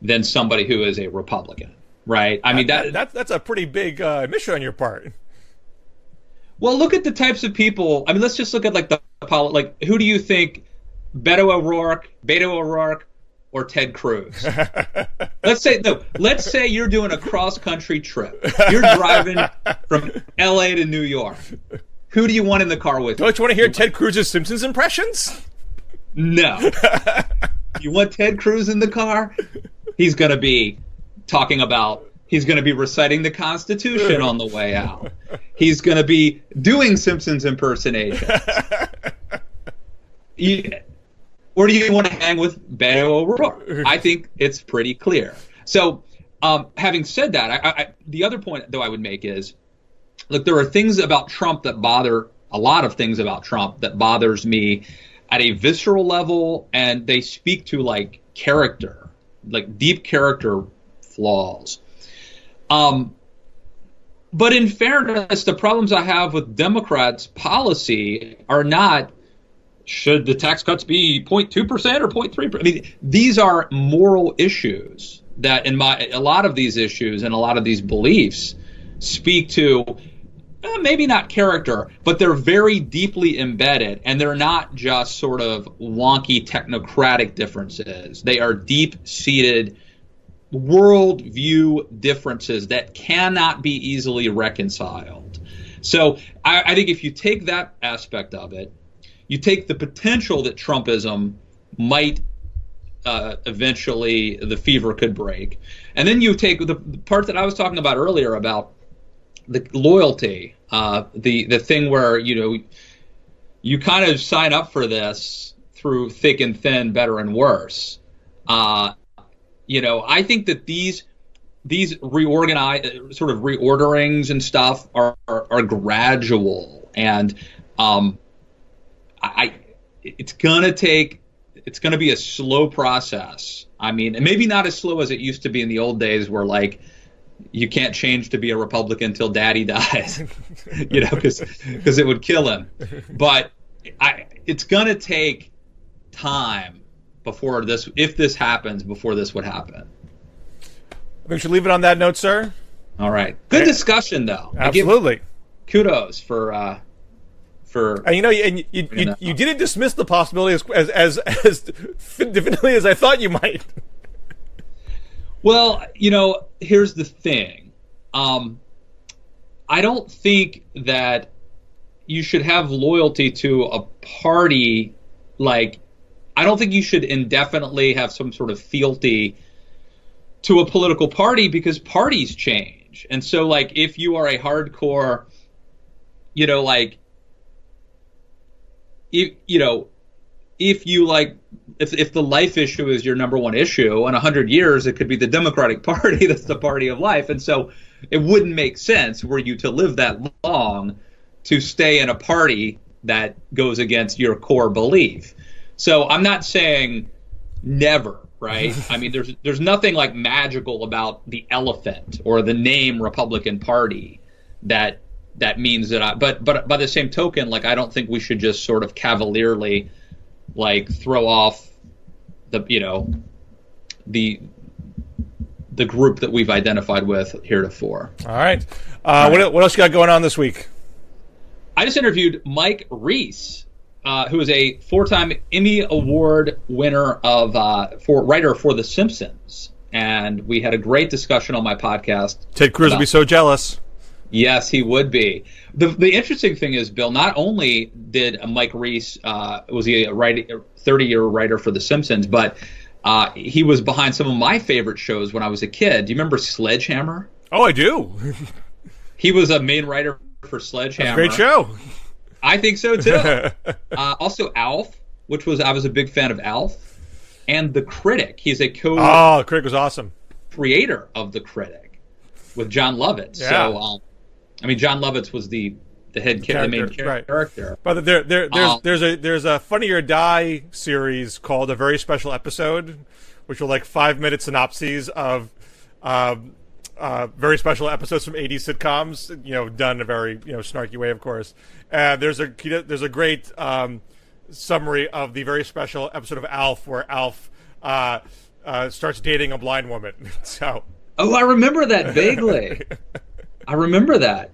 than somebody who is a Republican, right? I mean, that's a pretty big mission on your part. Well, look at the types of people. I mean, let's just look at who do you think, Beto O'Rourke, or Ted Cruz? Let's say you're doing a cross-country trip. You're driving from L.A. to New York. Who do you want in the car with you? Don't you want to hear Ted Cruz's Simpsons impressions? No. You want Ted Cruz in the car? He's going to be reciting the Constitution on the way out. He's going to be doing Simpsons impersonations. Or do you want to hang with Beto O'Rourke? I think it's pretty clear. So, having said that, the other point, though, I would make is, look, there are things about Trump that a lot of things about Trump that bothers me at a visceral level, and they speak to, like, character, like deep character flaws. But in fairness, the problems I have with Democrats' policy are not, should the tax cuts be 0.2% or 0.3%? I mean, these are moral issues that a lot of these issues and a lot of these beliefs speak to maybe not character, but they're very deeply embedded, and they're not just sort of wonky technocratic differences. They are deep-seated worldview differences that cannot be easily reconciled. So I think if you take that aspect of it, you take the potential that Trumpism might eventually, the fever could break, and then you take the part that I was talking about earlier about the loyalty, the thing where you kind of sign up for this through thick and thin, better and worse. I think that these reorderings and stuff are gradual, and it's gonna be a slow process. I mean, and maybe not as slow as it used to be in the old days, where like you can't change to be a Republican until Daddy dies, because it would kill him. But it's gonna take time before this, if this happens, before this would happen. We should leave it on that note, sir. All right. Good discussion, though. Absolutely. Kudos for. And you didn't dismiss the possibility as definitively as I thought you might. Well, here's the thing. I don't think that you should have loyalty to a party like. I don't think you should indefinitely have some sort of fealty to a political party, because parties change. And so, like, if you are a hardcore, if the life issue is your number one issue, in 100 years it could be the Democratic Party that's the party of life. And so it wouldn't make sense were you to live that long to stay in a party that goes against your core belief. So I'm not saying never, right? I mean, there's nothing like magical about the elephant or the name Republican Party that means that but by the same token, like, I don't think we should just sort of cavalierly like throw off the the group that we've identified with heretofore. All right. What else you got going on this week? I just interviewed Mike Reiss, who is a 4-time Emmy Award winner for writer for The Simpsons. And we had a great discussion on my podcast. Ted Cruz would be so jealous. Yes, he would be. The interesting thing is, Bill, not only did Mike Reiss, was he a 30-year writer for The Simpsons, but he was behind some of my favorite shows when I was a kid. Do you remember Sledgehammer? Oh, I do. He was a main writer for Sledgehammer. That's a great show. I think so, too. Also, Alf, I was a big fan of Alf. And The Critic. He's a The Critic was awesome. Creator of The Critic with John Lovitz. Yeah. So, John Lovitz was the main character. But there's a Funny or Die series called A Very Special Episode, which are like 5-minute synopses of very special episodes from 80s sitcoms, done in a very snarky way, of course. There's a great summary of the very special episode of Alf where Alf starts dating a blind woman. So. Oh, I remember that vaguely. I remember that.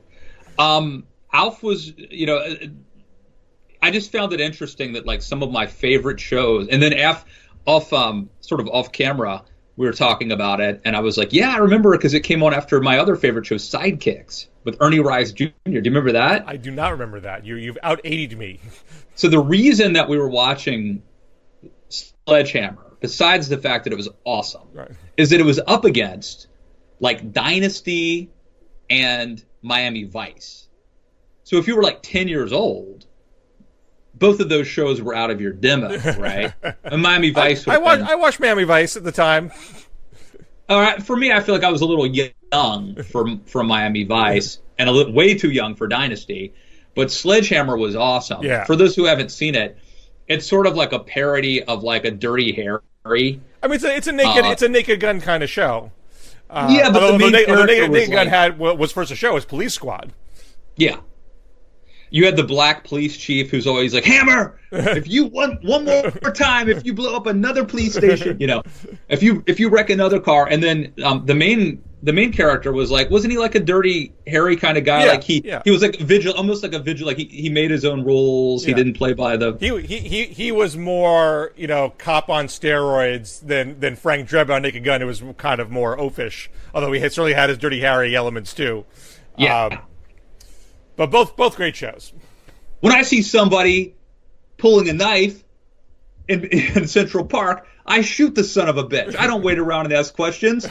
Alf was, I just found it interesting that like some of my favorite shows, and then sort of off camera, we were talking about it, and I was like, yeah, I remember it because it came on after my other favorite show, Sidekicks, with Ernie Reyes Jr. Do you remember that? I do not remember that. You've out-80'd me. So the reason that we were watching Sledgehammer, besides the fact that it was awesome, right, is that it was up against like Dynasty and Miami Vice. So if you were like 10 years old, both of those shows were out of your demo, right? And Miami Vice. I watched Miami Vice at the time. All right, for me, I feel like I was a little young for Miami Vice and way too young for Dynasty. But Sledgehammer was awesome. Yeah. For those who haven't seen it, it's sort of like a parody of like a Dirty Harry. I mean, it's a Naked Gun kind of show. Yeah, but the Naked Gun was first a show was Police Squad. Yeah. You had the black police chief who's always like, Hammer, if you one more time, if you blow up another police station, if you wreck another car, and then the main character was like, wasn't he like a Dirty Harry kind of guy? Yeah, like he was like almost like a vigil. Like he made his own rules. Yeah. He didn't play by the. He was more cop on steroids than Frank Drebin on Naked Gun. It was kind of more oafish, although he certainly had his Dirty Harry elements too. Yeah. But both great shows. When I see somebody pulling a knife in Central Park, I shoot the son of a bitch. I don't wait around and ask questions.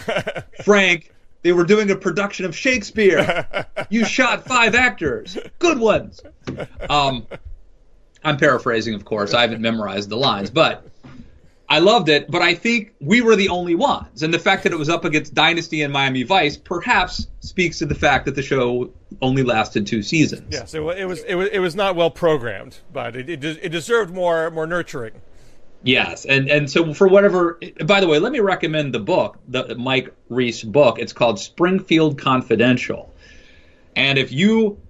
Frank, they were doing a production of Shakespeare. You shot 5 actors. Good ones. I'm paraphrasing, of course. I haven't memorized the lines, but I loved it. But I think we were the only ones. And the fact that it was up against Dynasty and Miami Vice perhaps speaks to the fact that the show only lasted 2 seasons. Yes, it was not well programmed, but it deserved more nurturing. Yes, and so for whatever. By the way, let me recommend the book, the Mike Reiss book. It's called Springfield Confidential, and if you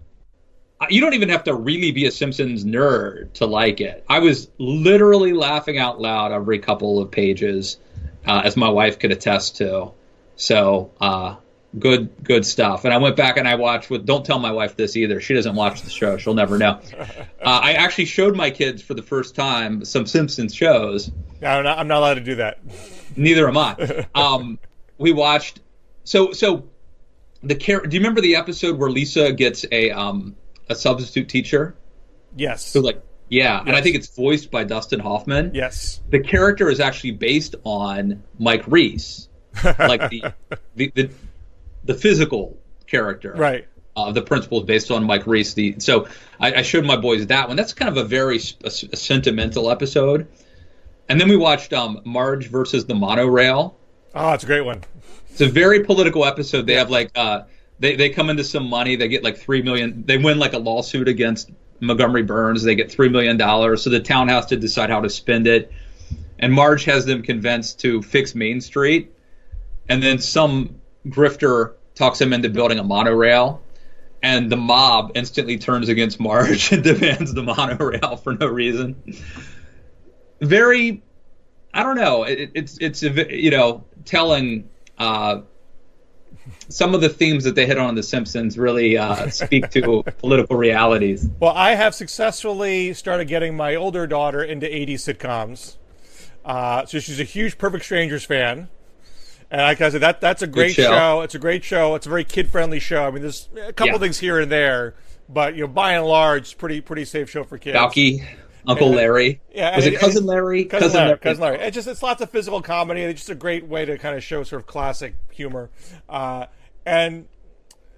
don't even have to really be a Simpsons nerd to like it. I was literally laughing out loud every couple of pages, as my wife could attest to. So good stuff. And I went back and I watched don't tell my wife this either. She doesn't watch the show. She'll never know. I actually showed my kids for the first time some Simpsons shows. No, I'm not allowed to do that. Neither am I. We watched. So do you remember the episode where Lisa gets a substitute teacher? Yes. So and I think it's voiced by Dustin Hoffman. Yes. The character is actually based on Mike Reiss, like the physical character. Right. The principal is based on Mike Reiss. So I showed my boys that one. That's kind of a very sentimental episode. And then we watched Marge versus the Monorail. Oh, it's a great one. It's a very political episode. They have they come into some money. They get like $3 million. They win like a lawsuit against Montgomery Burns. They get $3 million. So the town has to decide how to spend it. And Marge has them convinced to fix Main Street. And then some grifter talks him into building a monorail. And the mob instantly turns against Marge and demands the monorail for no reason. Very, I don't know. It's telling some of the themes that they hit on The Simpsons really speak to political realities. Well, I have successfully started getting my older daughter into 80s sitcoms. So she's a huge Perfect Strangers fan. And like I said, that's a great show. It's a great show. It's a very kid-friendly show. I mean, there's a couple things here and there, but by and large, pretty safe show for kids. Balky, Uncle Larry. Yeah, was it Cousin Larry? Cousin Larry. It's lots of physical comedy. It's just a great way to kind of show sort of classic humor. And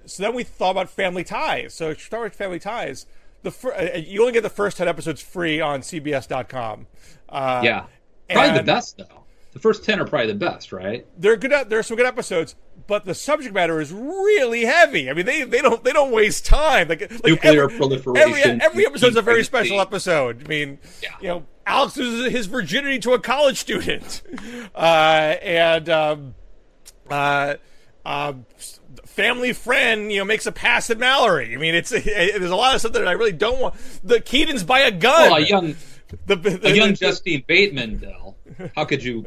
so then we thought about Family Ties. So to start with Family Ties, you only get the first 10 episodes free on CBS.com. Probably the best though. The first 10 are probably the best, right? They're good. There are some good episodes, but the subject matter is really heavy. I mean, they don't waste time. Like nuclear proliferation. Every episode's a very special episode. I mean, Alex loses his virginity to a college student, family friend, makes a pass at Mallory. I mean, there's a lot of stuff that I really don't want. The Keaton's by a gun. Well, a young Justine Bateman, though. How could you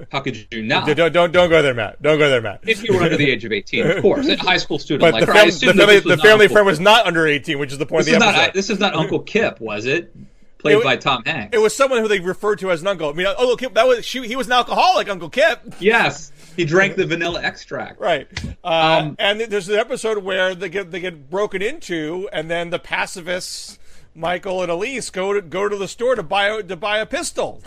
not? Don't go there, Matt. Don't go there, Matt. If you were under the age of 18, of course, a high school student. But the family friend was not under 18, which is the point of the episode. This is not Uncle Kip, was it? Played by Tom Hanks. It was someone who they referred to as an uncle. I mean, Uncle Kip. He was an alcoholic, Uncle Kip. Yes, he drank the vanilla extract. Right. And there's an episode where they get broken into, and then the pacifists, Michael and Elise, go to the store to buy a pistol.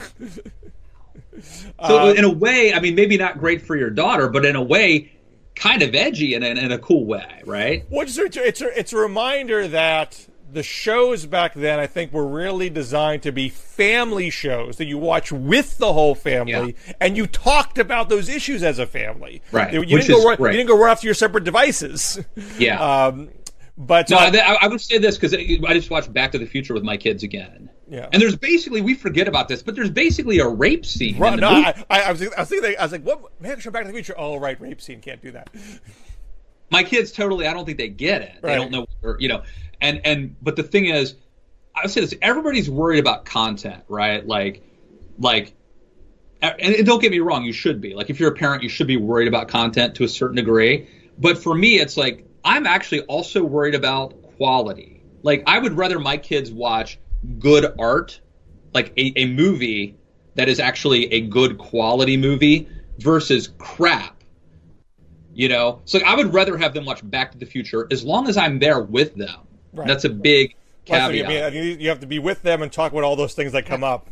So in a way, I mean, maybe not great for your daughter, but in a way, kind of edgy in a cool way, right? Well, it's a reminder that the shows back then, I think, were really designed to be family shows that you watch with the whole family, and you talked about those issues as a family. Right. You didn't go run off to your separate devices. Yeah. But I would say this because I just watched Back to the Future with my kids again. Yeah. And there's basically, we forget about this, but there's basically a rape scene. Right, in the movie. I was like, what? Man, show Back to the Future. Oh, right, rape scene. Can't do that. My kids totally, I don't think they get it. They don't know, but the thing is, I would say this, everybody's worried about content, right? And don't get me wrong, you should be. Like, if you're a parent, you should be worried about content to a certain degree. But for me, it's like, I'm actually also worried about quality. Like, I would rather my kids watch good art, like a movie that is actually a good quality movie versus crap. So I would rather have them watch Back to the Future as long as I'm there with them. Right. That's a big caveat. I mean, you have to be with them and talk about all those things that come up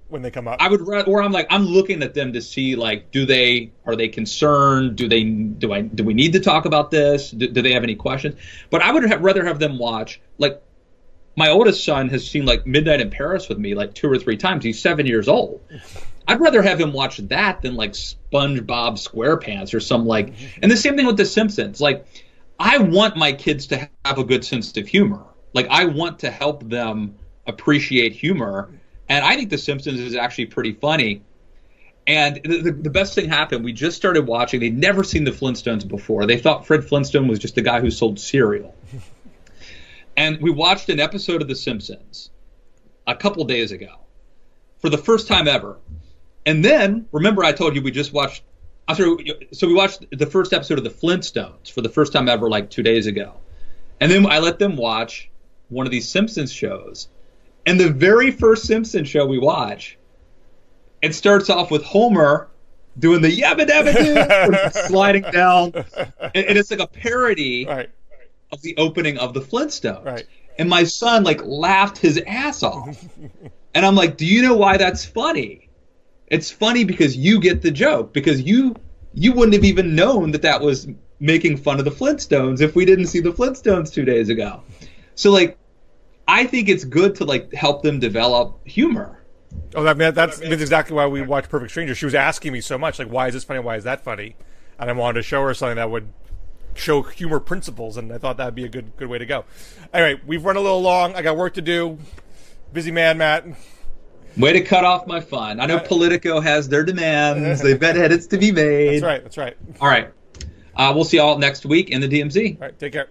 when they come up. I would rather, or I'm looking at them to see, like, are they concerned? Do we need to talk about this? Do they have any questions? But I would rather have them watch, like, my oldest son has seen, like, Midnight in Paris with me, like, 2 or 3 times. He's 7 years old. I'd rather have him watch that than, like, SpongeBob SquarePants or some, like, and the same thing with The Simpsons. Like, I want my kids to have a good sense of humor. Like, I want to help them appreciate humor. And I think The Simpsons is actually pretty funny. And the best thing happened. We just started watching. They'd never seen the Flintstones before. They thought Fred Flintstone was just the guy who sold cereal. And we watched an episode of The Simpsons a couple days ago for the first time ever. And then, remember I told you we just watched, so we watched the first episode of The Flintstones for the first time ever like 2 days ago. And then I let them watch one of these Simpsons shows. And the very first Simpsons show we watch, it starts off with Homer doing the yabba dabba doo, sliding down. And it's like a parody of the opening of the Flintstones. Right. And my son, like, laughed his ass off. And I'm like, do you know why that's funny? It's funny because you get the joke. Because you wouldn't have even known that was making fun of the Flintstones if we didn't see the Flintstones 2 days ago. So, like, I think it's good to, like, help them develop humor. Oh, that's exactly why we watched Perfect Strangers. She was asking me so much, like, why is this funny? Why is that funny? And I wanted to show her something that would show humor principles, and I thought that would be a good way to go. Anyway, we've run a little long. I got work to do. Busy man, Matt. Way to cut off my fun. I know Politico has their demands. They've got edits to be made. That's right. All right. We'll see y'all next week in the DMZ. All right, take care.